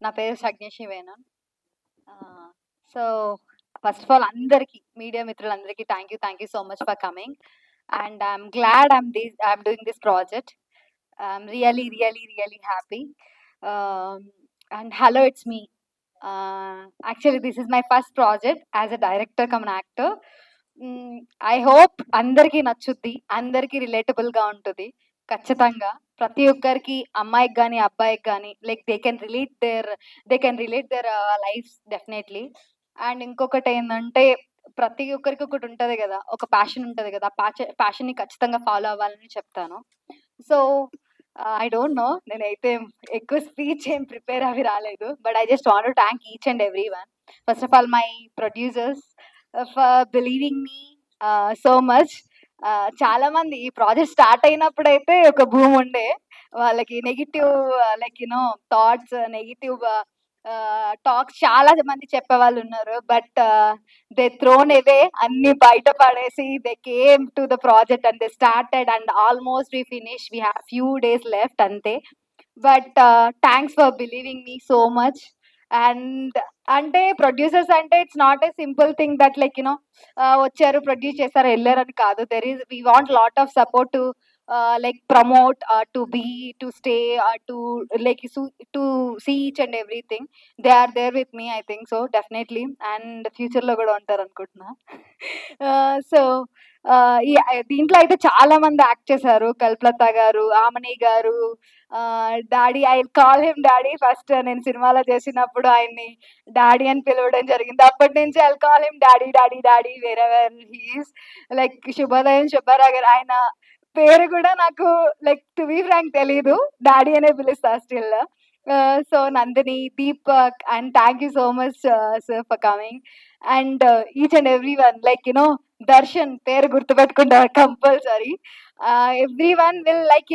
నా పేరు సగ్నేషి వేణన్. So first of all అందరికి మీడియా మిత్రులందరికీ thank you so much for coming. And I'm glad I'm doing this project. I'm really happy. And hello, it's me. Actually this is my first project as a director come actor. I hope అందరికీ నచ్చుద్ది, అందరికీ relatable గా ఉంటుంది. ఖచ్చితంగా ప్రతి ఒక్కరికి, అమ్మాయికి కానీ అబ్బాయికి కానీ, like they can relate there lifes definitely. And ఇంకొకటి ఏంటంటే, ప్రతి ఒక్కరికి ఒకటి ఉంటది కదా, ఒక ప్యాషన్ ఉంటది కదా, ప్యాషన్ ని ఖచ్చితంగా ఫాలో అవ్వాలని చెప్తాను. సో ఐ డోంట్ నో, నేనైతే ఎక్కువ స్పీచ్ ఏం ప్రిపేర్ అవి రాలేదు, but I just want to thank each and every one. First of all my producers for believing me so much. చాలా మంది ఈ ప్రాజెక్ట్ స్టార్ట్ అయినప్పుడైతే ఒక భూమి ఉండే, వాళ్ళకి negative like thoughts, negative talks చాలా మంది చెప్పే వాళ్ళు ఉన్నారు. బట్ దే థ్రోన్ అవే, అన్ని బయట పడేసి they came to the project and they started and almost we finish. We have few days left అంతే. But thanks for believing me so much. And అంటే ప్రొడ్యూసర్స్ అంటే it's not a simple thing that like వచ్చారు, produce చేస్తారు, వెళ్ళారు అని కాదు. We want lot of support to like promote, to stay, to like to see each and everything. They are there with me, I think so, definitely. And future లో కూడా ఉంటారు అనుకుంటున్నా. So దీంట్లో అయితే చాలా మంది యాక్ట్ చేశారు. కల్పలత గారు, ఆమని గారు, daddy, I call him daddy. First నేను సినిమాలో చేసినప్పుడు ఆయన్ని డాడీ అని పిలవడం జరిగింది. అప్పటి నుంచి I call him daddy daddy daddy where ever he's. Like Subhodayam Subharao గారు, ఆయన పేరు కూడా నాకు లైక్ టు బి ఫ్రాంక్ తెలీదు, డాడీ అనే పిలుస్తా still. So Nandini, Deepak, and thank you so much sir for coming. And each and every one, like Darshan పేరు గుర్తుపెట్టుకుంటారు compulsory. Every one will like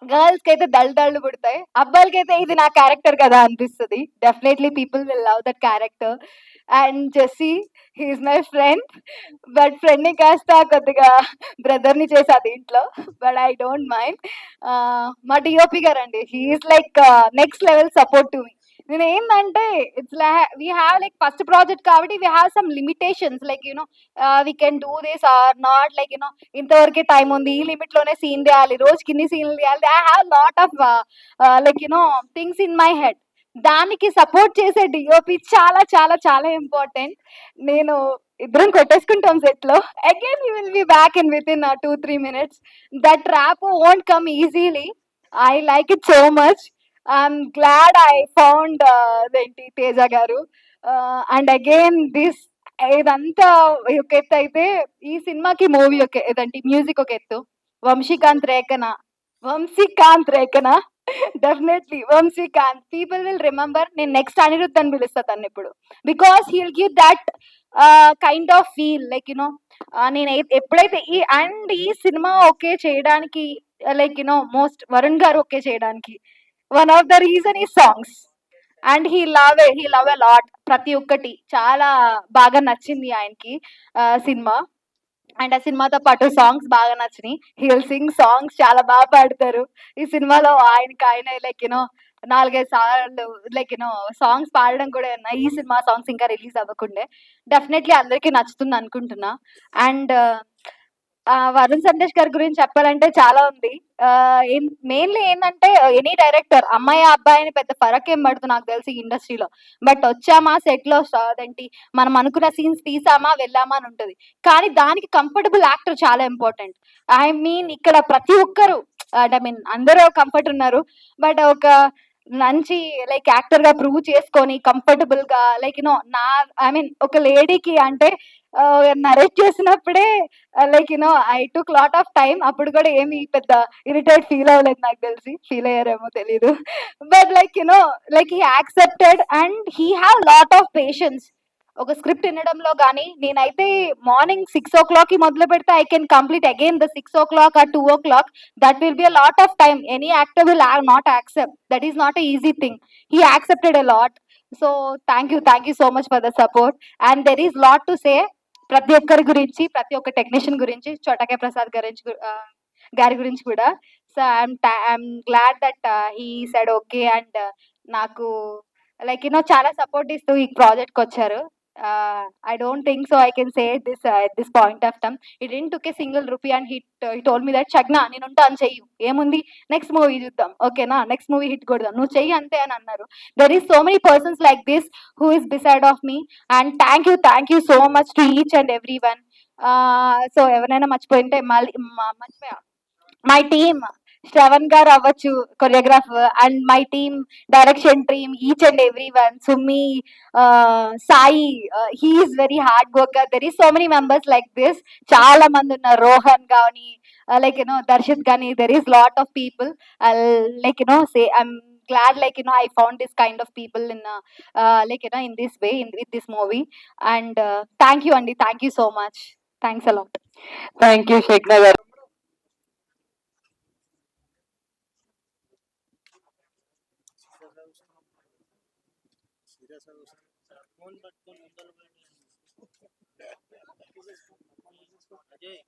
girls కి అయితే దళ్ళు పుడతాయి, అబ్బాయిలకి అయితే ఇది నా క్యారెక్టర్ కదా అనిపిస్తుంది. Definitely people will love that character. And Jessie, he's my friend, but friend ని కాస్త కొద్దిగా బ్రదర్ ని చేసా దీంట్లో, బట్ ఐ డోంట్ మైండ్. మా డిఓపి గారు అండి, he's like next level support to me. నేను ఏంటంటే, it's we have like first project కాబట్టి we have some limitations, like we can do this or not, like ఇంతవరకే టైం ఉంది, ఈ limit లోనే సీన్ తీయాలి, రోజుకి ఇన్ని సీన్లు తీయాలి. I have lot of like things in my head. దానికి సపోర్ట్ చేసే డిఓపి చాలా చాలా చాలా ఇంపార్టెంట్. నేను ఇద్దరం కొట్టేసుకుంటాం సెట్ లో, again you will be back in with in 2-3 minutes. That wrap won't come easily. I like it so much. I'm glad I found ఏంటి తేజ గారు. అండ్ అగైన్ దిస్, ఇదంతా ఒక ఎత్తు అయితే, ఈ సినిమాకి మూవీ ఒక ఏదంటే మ్యూజిక్ ఒక ఎత్తు. వంశీకాంత్ రేఖన definitely Vamsikanth. People will remember. నేను నెక్స్ట్ అనిరుద్ధ్ అని పిలుస్తా తను ఇప్పుడు, because he'll give that kind of feel, like నేను ఎప్పుడైతే ఈ సినిమా ఓకే చేయడానికి, లైక్ మోస్ట్ వరుణ్ గారు ఓకే చేయడానికి వన్ ఆఫ్ ద రీజన్ ఈ songs. And he love a lot. ప్రతి ఒక్కటి చాలా బాగా నచ్చింది ఆయనకి సినిమా. అండ్ ఆ సినిమాతో పాటు సాంగ్స్ బాగా నచ్చినాయి. హీల్ సింగ్ సాంగ్స్, చాలా బాగా పాడతారు. ఈ సినిమాలో ఆయన లైక్ 4-5 సార్లు లైక్ సాంగ్స్ పాడడం కూడా ఉన్నాయి. ఈ సినిమా సాంగ్స్ ఇంకా రిలీజ్ అవ్వకుండే. డెఫినెట్లీ అందరికీ నచ్చుతుంది అనుకుంటున్నా. అండ్ వరుణ్ సందేశ్ గారి గురించి చెప్పాలంటే చాలా ఉంది. మెయిన్లీ ఏంటంటే, ఎనీ డైరెక్టర్ అమ్మాయి అబ్బాయి అని పెద్ద ఫరక్ ఏం పడుతుంది నాకు తెలిసి ఇండస్ట్రీలో. బట్ వచ్చామా సెట్ లో అదేంటి, మనం అనుకున్న సీన్స్ తీసామా వెళ్ళామా అని ఉంటుంది. కానీ దానికి కంఫర్టబుల్ యాక్టర్ చాలా ఇంపార్టెంట్. ఐ మీన్ ఇక్కడ ప్రతి ఒక్కరు, ఐ మీన్ అందరూ కంఫర్ట్ ఉన్నారు, బట్ ఒక మంచి లైక్ యాక్టర్ గా ప్రూవ్ చేసుకొని కంఫర్టబుల్ గా, లైక్ నా ఐ మీన్ ఒక లేడీకి అంటే నరేట్ చేసినప్పుడే like I took lot of time. అప్పుడు కూడా ఏమి పెద్ద ఇరిటేట్ ఫీల్ అవ్వలేదు నాకు తెలిసి. ఫీల్ అయ్యారేమో తెలీదు. But like like he accepted and he have lot of patience. ఒక స్క్రిప్ట్ వినడంలో కానీ, నేనైతే మార్నింగ్ 6 o'clock మొదలు పెడితే I can complete again the 6 o'clock or 2 o'clock. That will be a lot of time. Any actor will not accept. That is not a easy thing. He accepted a lot. So thank you so much for the support. And there is lot to say ప్రతి ఒక్కరి గురించి, ప్రతి ఒక్క technician గురించి, చోటకే ప్రసాద్ గారి గురించి కూడా. So I'm glad that he said okay. And నాకు లైక్ చాలా సపోర్ట్ ఇస్తూ ఈ ప్రాజెక్ట్కి వచ్చారు. I don't think so I can say this at this point of time. He didn't took a single rupee and he told me that షగ్న నేను ఉంటాను చెయ్యి ఏముంది నెక్స్ట్ మూవీ చూద్దాం ఓకేనా నెక్స్ట్ మూవీ హిట్ కొడదాం నువ్వు చెయ్యి అంతే అని అన్నారు. There is so many persons like this who is beside of me and thank you so much to each and every one. So ఎవరైనా మర్చిపోయింటే మళ్ళీ మర్చిపోయా మై టీమ్ శ్రవణ్ గారు అవ్వచ్చు choreographer and my team direction team each and every one Sumi Sai he's very hard worker there is so many members like this చాలా మంది ఉన్నారు రోహన్ కానీ లైక్ దర్శిత్ కానీ there is lot of people like say I'm glad I found this kind of people in in this way in with this movie and thank you Andy, thank you so much, thanks a lot. Thank you Shagna గారు. Phone పట్టుకొని ముందర అజయ్